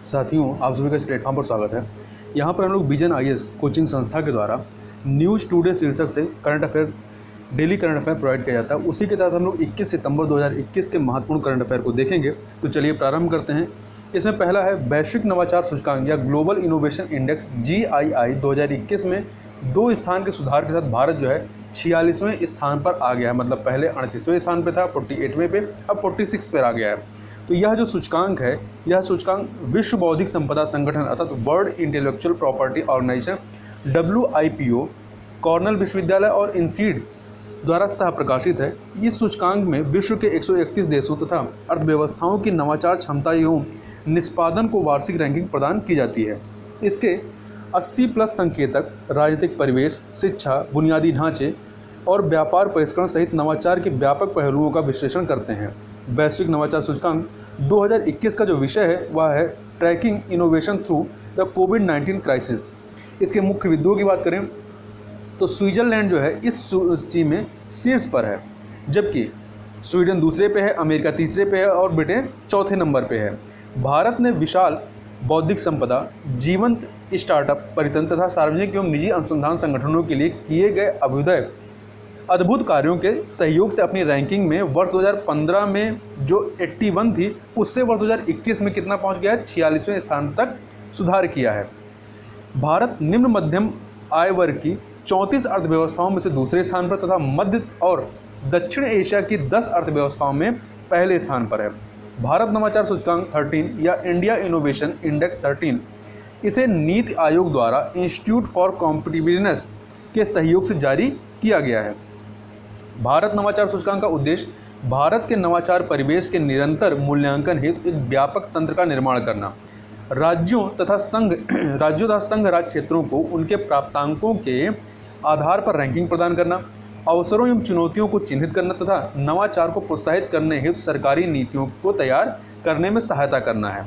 साथियों, आप सभी का इस प्लेटफॉर्म पर स्वागत है। यहाँ पर हम लोग विजन आईएएस कोचिंग संस्था के द्वारा न्यूज़ टुडे शीर्षक से current affair, daily current affair provide किया जाता है। उसी के तहत हम लोग 21 सितंबर 2021 के महत्वपूर्ण करंट अफेयर को देखेंगे। तो चलिए प्रारंभ करते हैं। इसमें पहला है वैश्विक नवाचार सूचकांक या ग्लोबल इनोवेशन इंडेक्स GII 2021 में 2 स्थान के सुधार के साथ भारत जो है 46वें स्थान पर आ गया है। मतलब पहले 38वें स्थान पर था, 48वें पे, अब 46 पर आ गया है। तो यह जो सूचकांक है, यह सूचकांक विश्व बौद्धिक संपदा संगठन अर्थात World Intellectual Property Organization WIPO, Cornell विश्वविद्यालय और इनसीड द्वारा सह प्रकाशित है। इस सूचकांक में विश्व के 131 देशों तथा अर्थव्यवस्थाओं की नवाचार क्षमता एवं निष्पादन को वार्षिक रैंकिंग प्रदान की जाती है। इसके 80+ संकेतक राजनीतिक परिवेश, शिक्षा, बुनियादी ढांचे और व्यापार परिष्करण सहित नवाचार के व्यापक पहलुओं का विश्लेषण करते हैं। वैश्विक नवाचार सूचकांक 2021 का जो विषय है वह है ट्रैकिंग इनोवेशन थ्रू द कोविड-19 क्राइसिस। इसके मुख्य बिंदुओं की बात करें तो स्विट्जरलैंड जो है इस सूची में शीर्ष पर है, जबकि स्वीडन दूसरे पे है, अमेरिका तीसरे पे है और ब्रिटेन चौथे नंबर पे है। भारत ने विशाल बौद्धिक संपदा, जीवंत स्टार्टअप परितंत्र तथा सार्वजनिक एवं निजी अनुसंधान संगठनों के लिए किए गए अभ्युदय अद्भुत कार्यों के सहयोग से अपनी रैंकिंग में वर्ष 2015 में जो 81 थी उससे वर्ष 2021 में कितना पहुंच गया है, 46वें स्थान तक सुधार किया है। भारत निम्न मध्यम आय वर्ग की 34 अर्थव्यवस्थाओं में से दूसरे स्थान पर तथा मध्य और दक्षिण एशिया की 10 अर्थव्यवस्थाओं में पहले स्थान पर है। भारत नवाचार सूचकांक 13 या इंडिया इनोवेशन इंडेक्स 13, इसे नीति आयोग द्वारा इंस्टीट्यूट फॉर कॉम्पिटिटिवनेस के सहयोग से जारी किया गया है। भारत नवाचार सूचकांक का उद्देश्य भारत के नवाचार परिवेश के निरंतर मूल्यांकन हेतु एक व्यापक तंत्र का निर्माण करना, राज्यों तथा संघ राज्य क्षेत्रों को उनके प्राप्तांकों के आधार पर रैंकिंग प्रदान करना, अवसरों एवं चुनौतियों को चिन्हित करना तथा नवाचार को प्रोत्साहित करने हेतु सरकारी नीतियों को तैयार करने में सहायता करना है।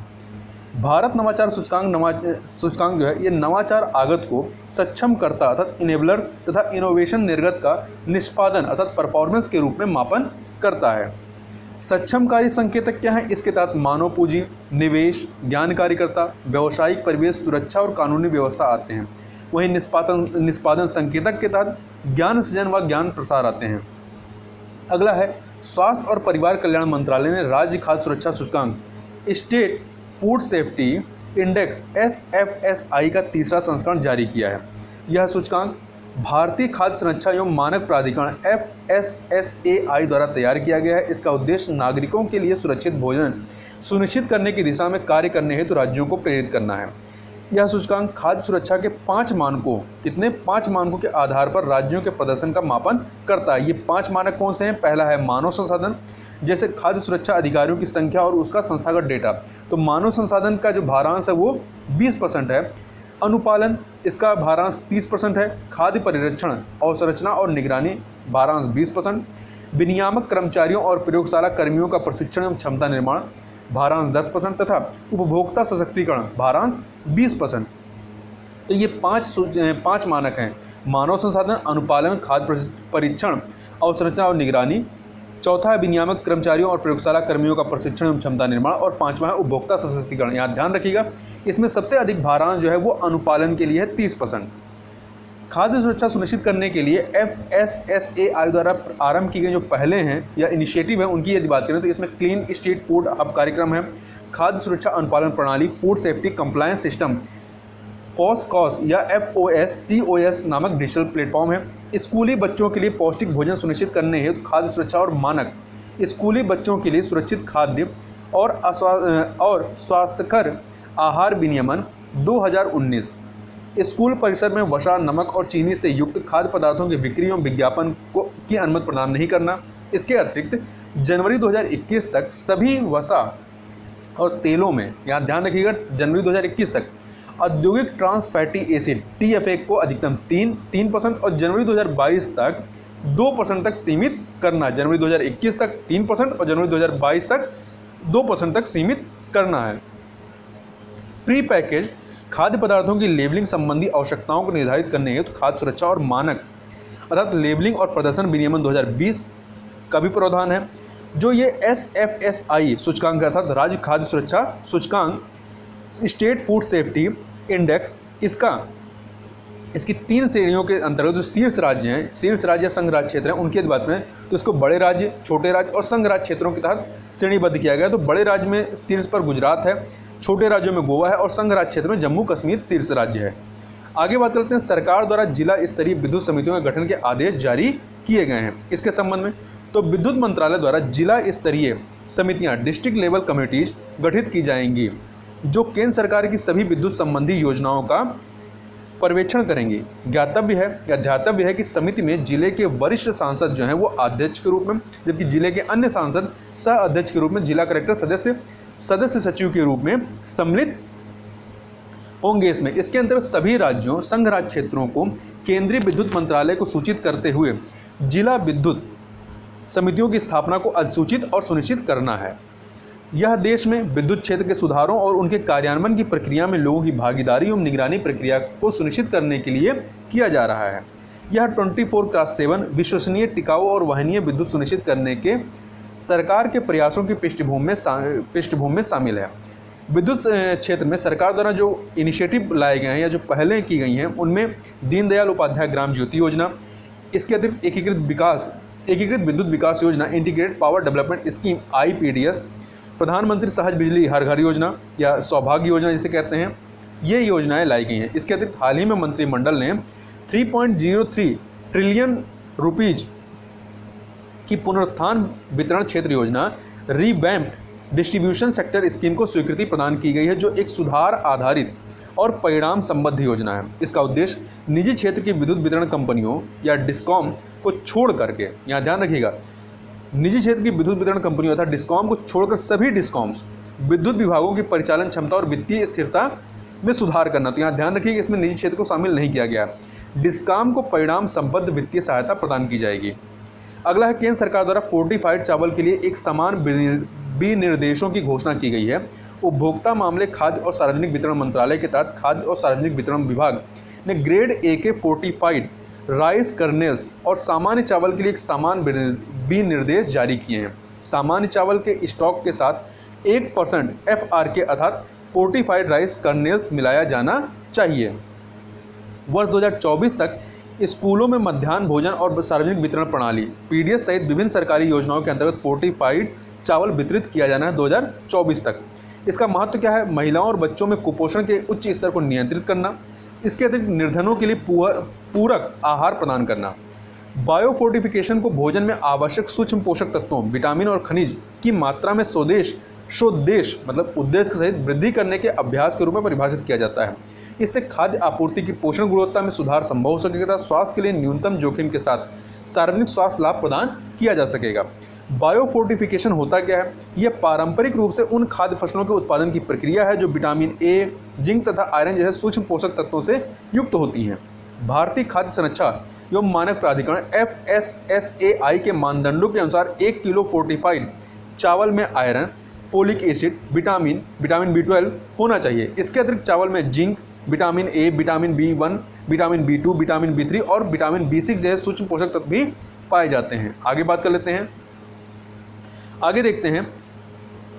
भारत नवाचार सूचकांक जो है ये नवाचार आगत को सक्षम करता अर्थात इनेबलर्स तथा इनोवेशन निर्गत का निष्पादन अर्थात परफॉर्मेंस के रूप में मापन करता है। सक्षमकारी संकेतक क्या है? इसके तहत मानव पूंजी, निवेश, ज्ञान कार्यकर्ता, व्यावसायिक परिवेश, सुरक्षा और कानूनी व्यवस्था आते हैं। वहीं निष्पादन संकेतक के तहत ज्ञान सृजन व ज्ञान प्रसार आते हैं। अगला है स्वास्थ्य और परिवार कल्याण मंत्रालय ने राज्य खाद्य सुरक्षा सूचकांक state food safety index SFSI का तीसरा संस्करण जारी किया है। यह सूचकांक भारतीय खाद्य संरक्षा एवं मानक प्राधिकरण FSSAI द्वारा तैयार किया गया है। इसका उद्देश्य नागरिकों के लिए सुरक्षित भोजन सुनिश्चित करने की दिशा में कार्य करने हेतु राज्यों को प्रेरित करना है। यह सूचकांक खाद्य सुरक्षा के 5 मानकों के आधार पर राज्यों के प्रदर्शन का मापन करता है। ये 5 मानक कौन से हैं? पहला है मानव संसाधन, जैसे खाद्य सुरक्षा अधिकारियों की संख्या और उसका संस्थागत डेटा। तो मानव संसाधन का जो भारांश है वो 20% है। अनुपालन, इसका भारांश 30% है। खाद्य परिरक्षण, अवसंरचना और निगरानी, भारांश 20%। विनियामक कर्मचारियों और प्रयोगशाला कर्मियों का प्रशिक्षण एवं क्षमता निर्माण, भारांश 10% तथा उपभोक्ता सशक्तिकरण, भारांश 20%। तो ये 5 मानक हैं: मानव संसाधन, अनुपालन, खाद्य परीक्षण, अवसंरचना और निगरानी। चौथा है विनियामक कर्मचारियों और प्रयोगशाला कर्मियों का प्रशिक्षण एवं क्षमता निर्माण और 5वां है उपभोक्ता सशक्तिकरण। यहाँ ध्यान रखिएगा, इसमें सबसे अधिक भारांश जो है वो अनुपालन के लिए है 30%। खाद्य सुरक्षा सुनिश्चित करने के लिए FSSAI द्वारा आरंभ की गई जो पहले हैं या इनिशिएटिव है उनकी यदि बात करें तो इसमें क्लीन स्ट्रीट फूड हब कार्यक्रम है, खाद्य सुरक्षा अनुपालन प्रणाली, food safety compliance system, FOSCOS या FOSCOS नामक डिजिटल प्लेटफॉर्म है। स्कूली बच्चों के लिए पौष्टिक भोजन सुनिश्चित करने हेतु खाद्य सुरक्षा और मानक, स्कूली बच्चों के लिए सुरक्षित खाद्य और स्वास्थ्यकर आहार विनियमन 2019। स्कूल परिसर में वसा, नमक और चीनी से युक्त खाद्य पदार्थों की बिक्री एवं विज्ञापन की अनुमति प्रदान नहीं करना। इसके अतिरिक्त जनवरी 2021 तक सभी वसा और तेलों में, यहाँ ध्यान रखिएगा, जनवरी 2021 तक औद्योगिक ट्रांस फैटी एसिड TFA को अधिकतम 3% और जनवरी 2022 तक 2% तक सीमित करना। जनवरी 2021 तक 3% और जनवरी 2022 तक 2% तक सीमित करना है। प्री पैकेज खाद्य पदार्थों की लेबलिंग संबंधी आवश्यकताओं को निर्धारित करने हेतु खाद्य सुरक्षा और मानक अर्थात लेबलिंग और प्रदर्शन विनियमन 2020 का भी प्रावधान है। जो ये SFSI सूचकांक अर्थात राज्य खाद्य सुरक्षा सूचकांक स्टेट फूड सेफ्टी इंडेक्स इसकी 3 श्रेणियों के अंतर्गत जो शीर्ष राज्य हैं, शीर्ष राज्य या संघ राज्य क्षेत्र हैं, उनकी बात करें तो इसको बड़े राज्य, छोटे राज्य और संघ राज्य क्षेत्रों के तहत श्रेणीबद्ध किया गया। तो बड़े राज्य में शीर्ष पर गुजरात है, छोटे राज्यों में गोवा है और संघ राज्य क्षेत्र में जम्मू कश्मीर शीर्ष राज्य है। आगे बात करते हैं सरकार द्वारा जिला स्तरीय विद्युत समितियों के गठन के आदेश जारी किए गए हैं। इसके संबंध में तो विद्युत मंत्रालय द्वारा जिला स्तरीय समितियां डिस्ट्रिक्ट लेवल कमेटीज गठित की जाएंगी जो केंद्र सरकार की सभी विद्युत संबंधी योजनाओं का पर्यवेक्षण करेंगी। ध्यातव्य है कि समिति में जिले के वरिष्ठ सांसद जो हैं वो अध्यक्ष के रूप में, जबकि जिले के अन्य सांसद सह अध्यक्ष के रूप में, जिला कलेक्टर सदस्य सचिव के रूप में सम्मिलित होंगे। इसके अंतर्गत सभी राज्यों, संघ राज्य क्षेत्रों को केंद्रीय विद्युत मंत्रालय को सूचित करते हुए जिला विद्युत समितियों की स्थापना को अधिसूचित और सुनिश्चित करना है। यह देश में विद्युत क्षेत्र के सुधारों और उनके कार्यान्वयन की प्रक्रिया में लोगों की भागीदारी एवं निगरानी प्रक्रिया को सुनिश्चित करने के लिए किया जा रहा है। यह 24/7 विश्वसनीय, टिकाऊ और वहनीय विद्युत सुनिश्चित करने के सरकार के प्रयासों की पृष्ठभूमि में शामिल है। विद्युत क्षेत्र में सरकार द्वारा जो इनिशिएटिव लाए गए हैं या जो पहलें की गई हैं उनमें दीनदयाल उपाध्याय ग्राम ज्योति योजना, इसके अतिरिक्त एकीकृत विद्युत विकास योजना, integrated power development scheme IPDS, प्रधानमंत्री सहज बिजली हर घर योजना या सौभाग्य योजना जिसे कहते हैं, ये योजनाएं लाई गई हैं। इसके अतिरिक्त हाल ही में मंत्रिमंडल ने 3.03 ट्रिलियन रुपीज की पुनरुत्थान वितरण क्षेत्र योजना, रीवैम्प्ड डिस्ट्रीब्यूशन सेक्टर स्कीम को स्वीकृति प्रदान की गई है जो एक सुधार आधारित और परिणाम संबद्ध योजना है। इसका उद्देश्य निजी क्षेत्र की विद्युत वितरण कंपनियों या डिस्कॉम को छोड़ करके, यहाँ ध्यान रखिएगा, निजी क्षेत्र की विद्युत वितरण कंपनियों तथा डिस्कॉम को छोड़कर सभी डिस्कॉम्स विद्युत विभागों की परिचालन क्षमता और वित्तीय स्थिरता में सुधार करना। तो यहाँ ध्यान रखिए इसमें निजी क्षेत्र को शामिल नहीं किया गया। डिस्कॉम को परिणाम संबद्ध वित्तीय सहायता प्रदान की जाएगी। अगला है केंद्र सरकार द्वारा फोर्टिफाइड चावल के लिए एक समान विनिर्देशों की घोषणा की गई है। उपभोक्ता मामले, खाद्य और सार्वजनिक वितरण मंत्रालय के तहत खाद्य और सार्वजनिक वितरण विभाग ने ग्रेड A के फोर्टिफाइड राइस कर्नेल्स और सामान्य चावल के लिए एक समान विनिर्देश जारी किए हैं। सामान्य चावल के स्टॉक के साथ 1% FRK अर्थात फोर्टिफाइड राइस कर्नेल्स मिलाया जाना चाहिए। वर्ष 2024 तक स्कूलों में मध्याह्न भोजन और सार्वजनिक वितरण प्रणाली PDS सहित विभिन्न सरकारी योजनाओं के अंतर्गत फोर्टिफाइड चावल वितरित किया जाना है 2024 तक। इसका महत्व क्या है? महिलाओं और बच्चों में कुपोषण के उच्च स्तर को नियंत्रित करना, इसके अतिरिक्त निर्धनों के लिए पूरक आहार प्रदान करना, बायोफोर्टिफिकेशन को भोजन में आवश्यक सूक्ष्म पोषक तत्वों, विटामिन और खनिज की मात्रा में स्वोद्देश्य मतलब उद्देश्य सहित वृद्धि करने के अभ्यास के रूप में परिभाषित किया जाता है। इससे खाद्य आपूर्ति की पोषण गुणवत्ता में सुधार संभव हो सकेगा तथा स्वास्थ्य के लिए न्यूनतम जोखिम के साथ सार्वजनिक स्वास्थ्य लाभ प्रदान किया जा सकेगा। बायोफोर्टिफिकेशन होता क्या है? यह पारंपरिक रूप से उन खाद्य फसलों के उत्पादन की प्रक्रिया है जो विटामिन A, जिंक तथा आयरन जैसे सूक्ष्म पोषक तत्वों से युक्त होती हैं। भारतीय खाद्य संरक्षा एवं मानक प्राधिकरण FSSAI के मानदंडों के अनुसार 1 किलो फोर्टिफाइड चावल में iron, folic acid, vitamin B12 होना चाहिए। इसके अतिरिक्त चावल में zinc, vitamin A, vitamin B1, vitamin B2, vitamin B3 और विटामिन B6 जैसे सूक्ष्म पोषक तत्व भी पाए जाते हैं। आगे बात कर लेते हैं। आगे देखते हैं,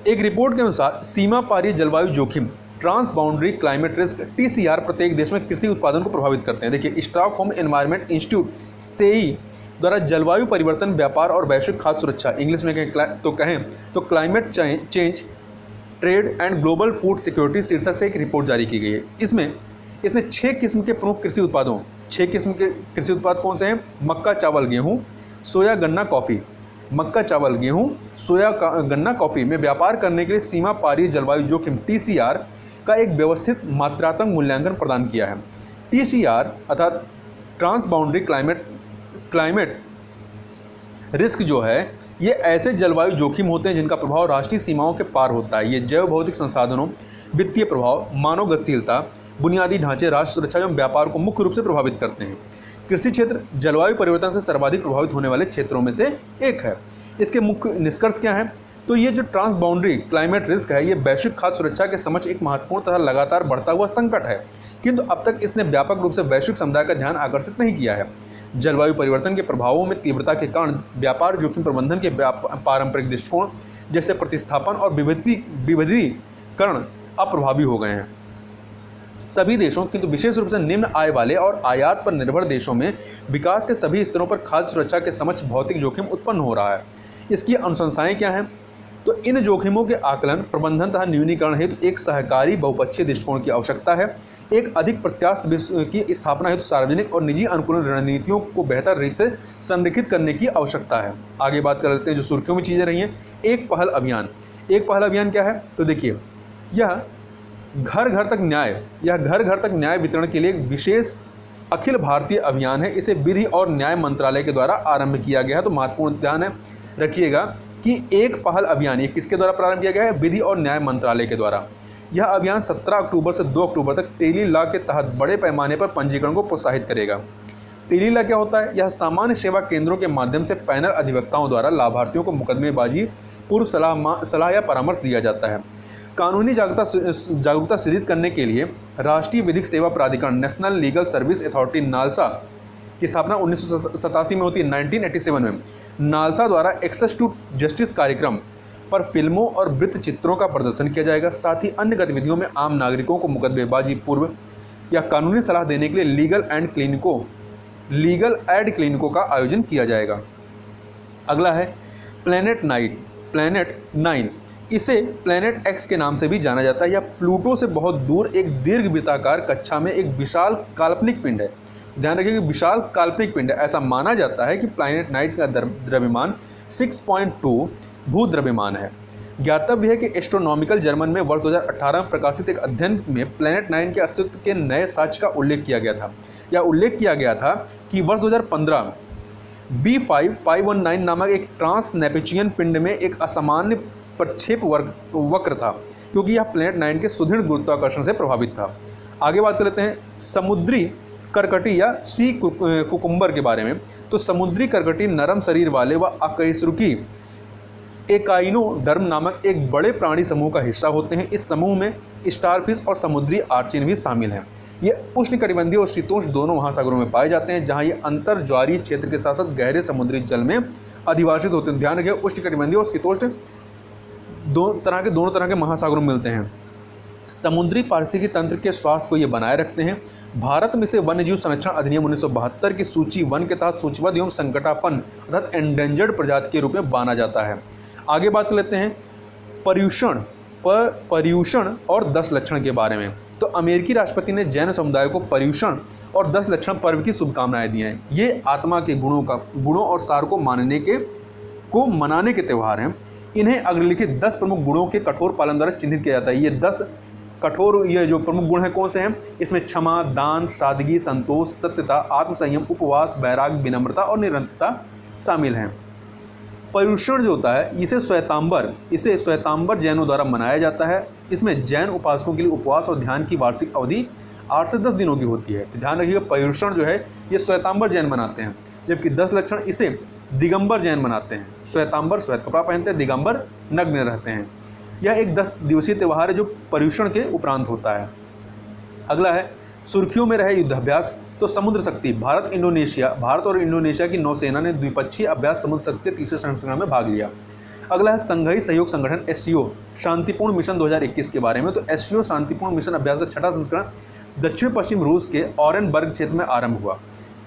एक रिपोर्ट के अनुसार सीमा पारी जलवायु जोखिम transboundary climate risk TCR प्रत्येक देश में कृषि उत्पादन को प्रभावित करते हैं। देखिए, स्टॉकहोम एनवायरनमेंट इंस्टीट्यूट SEI द्वारा जलवायु परिवर्तन, व्यापार और वैश्विक खाद्य सुरक्षा, इंग्लिश में कहें तो climate change, trade and global food security शीर्षक से एक रिपोर्ट जारी की गई है। इसने 6 किस्म के प्रमुख कृषि उत्पादों, 6 किस्म के कृषि उत्पाद कौन से हैं? मक्का, चावल, गेहूँ, सोया, गन्ना, कॉफ़ी। मक्का, चावल, गेहूँ, सोया, गन्ना, कॉफ़ी में व्यापार करने के लिए सीमा पारी जलवायु जोखिम TCR का एक व्यवस्थित मात्रात्मक मूल्यांकन प्रदान किया है। TCR अर्थात ट्रांस बाउंड्री क्लाइमेट रिस्क जो है, ये ऐसे जलवायु जोखिम होते हैं जिनका प्रभाव राष्ट्रीय सीमाओं के पार होता है। ये जैव भौतिक संसाधनों, वित्तीय प्रभाव, मानव गतिशीलता, बुनियादी ढांचे, राष्ट्र सुरक्षा एवं व्यापार को मुख्य रूप से प्रभावित करते हैं। कृषि क्षेत्र जलवायु परिवर्तन से सर्वाधिक प्रभावित होने वाले क्षेत्रों में से एक है। इसके मुख्य निष्कर्ष क्या हैं? तो ये जो ट्रांस बाउंड्री क्लाइमेट रिस्क है, ये वैश्विक खाद्य सुरक्षा के समक्ष एक महत्वपूर्ण तथा लगातार बढ़ता हुआ संकट है, किंतु अब तक इसने व्यापक रूप से वैश्विक समुदाय का ध्यान आकर्षित नहीं किया है। जलवायु परिवर्तन के प्रभावों में तीव्रता के कारण व्यापार जोखिम प्रबंधन के पारंपरिक दृष्टिकोण जैसे प्रतिस्थापन और विविधीकरण अप्रभावी हो गए हैं। सभी देशों किंतु विशेष रूप से निम्न आय वाले और आयात पर निर्भर देशों में विकास के सभी स्तरों पर खाद्य सुरक्षा के समक्ष भौतिक जोखिम उत्पन्न हो रहा है। इसकी अनुशंसाएं क्या हैं? तो इन जोखिमों के आकलन, प्रबंधन तथा न्यूनीकरण हेतु एक सहकारी बहुपक्षीय दृष्टिकोण की आवश्यकता है। एक अधिक प्रत्याशित विश्व की स्थापना हेतु सार्वजनिक और निजी अनुकूलन रणनीतियों को बेहतर रीति से संरेखित करने की आवश्यकता है। आगे बात कर लेते हैं जो सुर्खियों में चीज़ें रही हैं। एक पहल अभियान। एक पहल अभियान क्या है? तो देखिए, यह घर घर तक न्याय वितरण के लिए एक विशेष अखिल भारतीय अभियान है। इसे विधि और न्याय मंत्रालय के द्वारा आरंभ किया गया है। तो महत्वपूर्ण ध्यान रखिएगा कि एक पहल अभियान ये किसके द्वारा प्रारंभ किया गया है? विधि और न्याय मंत्रालय के द्वारा। यह अभियान 17 अक्टूबर से 2 अक्टूबर तक टेली लॉ के तहत बड़े पैमाने पर पंजीकरण को प्रोत्साहित करेगा। टेली लॉ क्या होता है? यह सामान्य सेवा केंद्रों के माध्यम से पैनल अधिवक्ताओं द्वारा लाभार्थियों को मुकदमेबाजी पूर्व सलाह या परामर्श दिया जाता है। कानूनी जागरूकता सृजित करने के लिए राष्ट्रीय विधिक सेवा प्राधिकरण national legal service authority NALSA की स्थापना 1987 में होती है। 1987 में नालसा द्वारा एक्सेस टू जस्टिस कार्यक्रम पर फिल्मों और वृत्त चित्रों का प्रदर्शन किया जाएगा। साथ ही अन्य गतिविधियों में आम नागरिकों को मुकदमेबाजी पूर्व या कानूनी सलाह देने के लिए लीगल एड क्लिनिकों का आयोजन किया जाएगा। अगला है प्लैनेट 9। इसे प्लैनेट एक्स के नाम से भी जाना जाता है। यह प्लूटो से बहुत दूर एक दीर्घवृत्ताकार कक्षा में एक विशाल काल्पनिक पिंड है। ध्यान रखिए कि विशाल काल्पनिक पिंड है। ऐसा माना जाता है कि प्लैनेट 9 का द्रव्यमान 6.2 भूद्रव्यमान है। ज्ञातव्य है कि एस्ट्रोनॉमिकल जर्मन में वर्ष 2018 में प्रकाशित एक अध्ययन में प्लैनेट 9 के अस्तित्व के नए साक्ष्य का उल्लेख किया गया था। यह उल्लेख किया गया था कि वर्ष 2015 में B5519 नामक एक ट्रांस नेपच्यूनियन पिंड में एक असामान्य प्रक्षेप वक्र था, क्योंकि यह प्लैनेट 9 के सुदृढ़ गुरुत्वाकर्षण से प्रभावित था। आगे बात कर लेते हैं समुद्री करकटी या सी कुकुम्बर के बारे में। तो समुद्री करकटी नरम शरीर वाले व अकशेरुकी एकाइनोडर्म नामक एक बड़े प्राणी समूह का हिस्सा होते हैं। इस समूह में स्टारफिश और समुद्री आर्चिन भी शामिल हैं। ये उष्णकटिबंधीय और शीतोष्ण दोनों महासागरों में पाए जाते हैं, जहां ये अंतर ज्वारीय क्षेत्र के साथ साथ गहरे समुद्री जल में अधिवासित होते हैं। ध्यान रखिए, उष्णकटिबंधीय और शीतोष्ण दोनों तरह के महासागरों में मिलते हैं। समुद्री पारिस्थितिकी तंत्र के स्वास्थ्य को ये बनाए रखते हैं। भारत में से वन्यजीव संरक्षण अधिनियम 1972 की सूची वन के तहत सूचीबद्ध एवं संकटापन्न अर्थात एंडेंजर्ड प्रजाति के रूप में माना जाता है। आगे बात कर लेते हैं पर्यूषण और 10 लक्षण के बारे में। तो अमेरिकी राष्ट्रपति ने जैन समुदाय को पर्यूषण और 10 लक्षण पर्व की शुभकामनाएं दी हैं। ये आत्मा के गुणों और सार को मनाने के त्यौहार हैं। इन्हें अग्रलिखित 10 प्रमुख गुणों के कठोर पालन द्वारा चिन्हित किया जाता है। ये 10 कठोर ये जो प्रमुख गुण हैं कौन से हैं? इसमें क्षमा, दान, सादगी, संतोष, सत्यता, आत्मसंयम, उपवास, वैराग्य, विनम्रता और निरंतरता शामिल हैं। पर्यूषण जो होता है इसे श्वेतांबर जैनों द्वारा मनाया जाता है। इसमें जैन उपासकों के लिए उपवास और ध्यान की वार्षिक अवधि 8 से 10 दिनों की होती है। तो ध्यान रखिएगा, पर्यूषण जो है ये श्वेतांबर जैन मनाते हैं, जबकि 10 लक्षण इसे दिगंबर जैन मनाते हैं। श्वेतांबर श्वेत कपड़ा पहनते हैं, दिगंबर नग्न रहते हैं। यह एक 10 दिवसीय त्यौहार है जो पर्यूषण के उपरांत होता है। अगला है सुर्खियों में रहे युद्धाभ्यास। तो समुद्र शक्ति। भारत और इंडोनेशिया की नौसेना ने द्विपक्षीय अभ्यास समुद्र शक्ति के तीसरे संस्करण में भाग लिया। अगला है संघीय सहयोग संगठन SCO शांतिपूर्ण मिशन 2021 के बारे में। तो SCO शांतिपूर्ण मिशन अभ्यास का 6ठा संस्करण दक्षिण पश्चिम रूस के ऑरेनबर्ग क्षेत्र में आरंभ हुआ।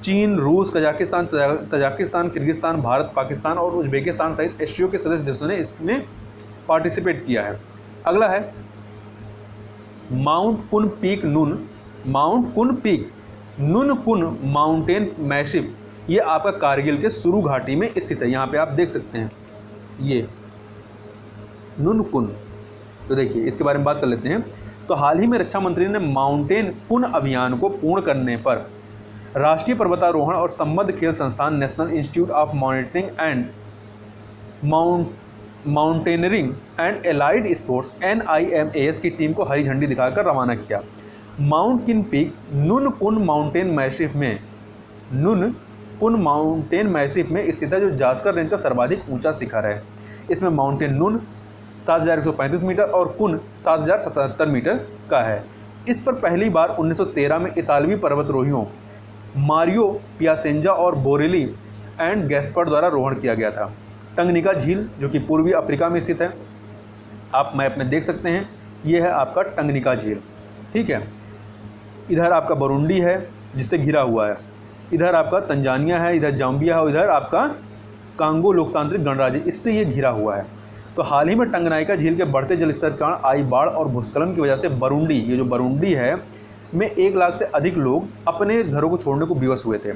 चीन, रूस, तजाकिस्तान, किर्गिस्तान, भारत, पाकिस्तान और उज्बेकिस्तान सहित SCO के सदस्य देशों ने इसमें पार्टिसिपेट किया है। अगला है माउंट कुन पीक नुनकुन माउंटेन मैसिव। ये आपका कारगिल के सुरू घाटी में स्थित है। यहाँ पे आप देख सकते हैं ये नुनकुन। तो देखिए इसके बारे में बात कर लेते हैं। तो हाल ही में रक्षा मंत्री ने माउंटेन कुन अभियान को पूर्ण करने पर राष्ट्रीय पर्वतारोहण और संबद्ध खेल संस्थान national institute of monitoring and mountaineering and allied sports NIMAS की टीम को हरी झंडी दिखाकर रवाना किया। माउंट किन पीक नुनकुन माउंटेन मैसिव में स्थित है, जो जास्कर रेंज का सर्वाधिक ऊंचा शिखर है। इसमें माउंटेन नुन 7135 मीटर और कुन 7077 मीटर का है। इस पर पहली बार 1913 में इतालवी पर्वतारोहियों मारियो पियासेंजा और बोरेली एंड गैस्पर्ड द्वारा रोहण किया गया था। टंगनिका झील जो कि पूर्वी अफ्रीका में स्थित है, आप मैप में देख सकते हैं ये है आपका टंगनिका झील, ठीक है। इधर आपका बुरुंडी है जिससे घिरा हुआ है, इधर आपका तंजानिया है, इधर जाम्बिया है और इधर आपका कांगो लोकतांत्रिक गणराज्य, इससे ये घिरा हुआ है। तो हाल ही में टंगनाइका झील के बढ़ते जल स्तर के कारण आई बाढ़ और भूस्खलन की वजह से बुरुंडी, ये जो बुरुंडी है में 1 लाख से अधिक लोग अपने घरों को छोड़ने को विवश हुए थे।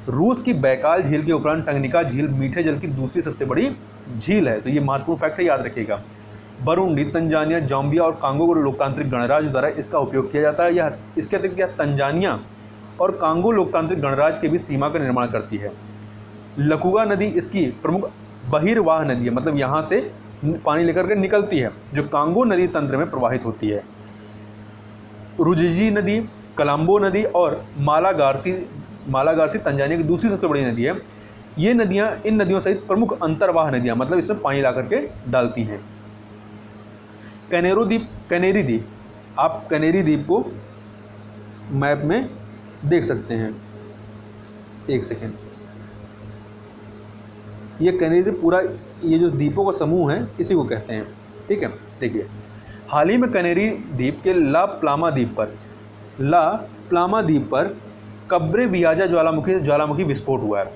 रूस की बैकाल झील के उपरांत टंगनिका झील मीठे जल की दूसरी सबसे बड़ी झील है। तो ये महत्वपूर्ण फैक्ट है, याद रखिएगा। बुरुंडी, तंजानिया, जाम्बिया और कांगो लोकतांत्रिक गणराज्य द्वारा इसका उपयोग किया जाता है। यह इसके अतिरिक्त यह तंजानिया और कांगो लोकतांत्रिक गणराज्य के बीच सीमा का निर्माण करती है। लकुगा नदी इसकी प्रमुख बहिर्वाह नदी है, मतलब यहाँ से पानी लेकर के निकलती है, जो कांगो नदी तंत्र में प्रवाहित होती है। रुजिजी नदी, कलाम्बो नदी और मालागार्सी तंजानिया की दूसरी सबसे बड़ी नदी है। ये नदियाँ, इन नदियों सहित प्रमुख अंतर्वाह नदियाँ, मतलब इसमें पानी ला करके डालती हैं। कैनेरी द्वीप, आप कैनेरी द्वीप को मैप में देख सकते हैं, एक सेकेंड। ये कैनेरी द्वीप पूरा, ये जो द्वीपों का समूह है इसी को कहते हैं, ठीक है। देखिए, हाल ही में कैनेरी द्वीप के ला प्लामा द्वीप पर कब्रे बियाजा ज्वालामुखी विस्फोट हुआ है।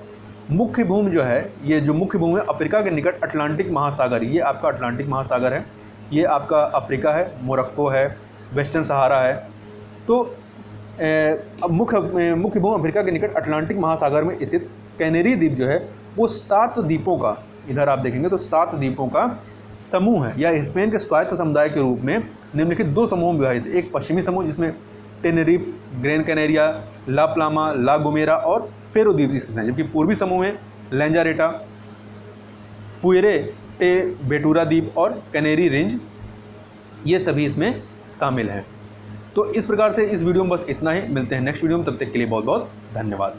मुख्य भूमि जो है, ये जो मुख्य भूमि है अफ्रीका के निकट अटलांटिक महासागर, ये आपका अटलांटिक महासागर है, ये आपका अफ्रीका है, मोरक्को है, वेस्टर्न सहारा है। तो मुख्य भूमि अफ्रीका के निकट अटलांटिक महासागर में स्थित कैनेरी द्वीप जो है वो 7 द्वीपों का, इधर आप देखेंगे तो 7 द्वीपों का समूह है, या स्पेन के स्वायत्त समुदाय के रूप में निम्नलिखित 2 समूहों में विभाजित। एक पश्चिमी समूह जिसमें टेनेरिफ, ग्रैन कैनेरिया, ला प्लामा, ला गोमेरा और फेरो द्वीप स्थित हैं, जबकि पूर्वी समूह में लैंजारेटा, फुएरे टे बेटूरा द्वीप और कैनेरी रेंज, ये सभी इसमें शामिल हैं। तो इस प्रकार से इस वीडियो में बस इतना ही। मिलते हैं नेक्स्ट वीडियो में, तब तक के लिए बहुत बहुत धन्यवाद।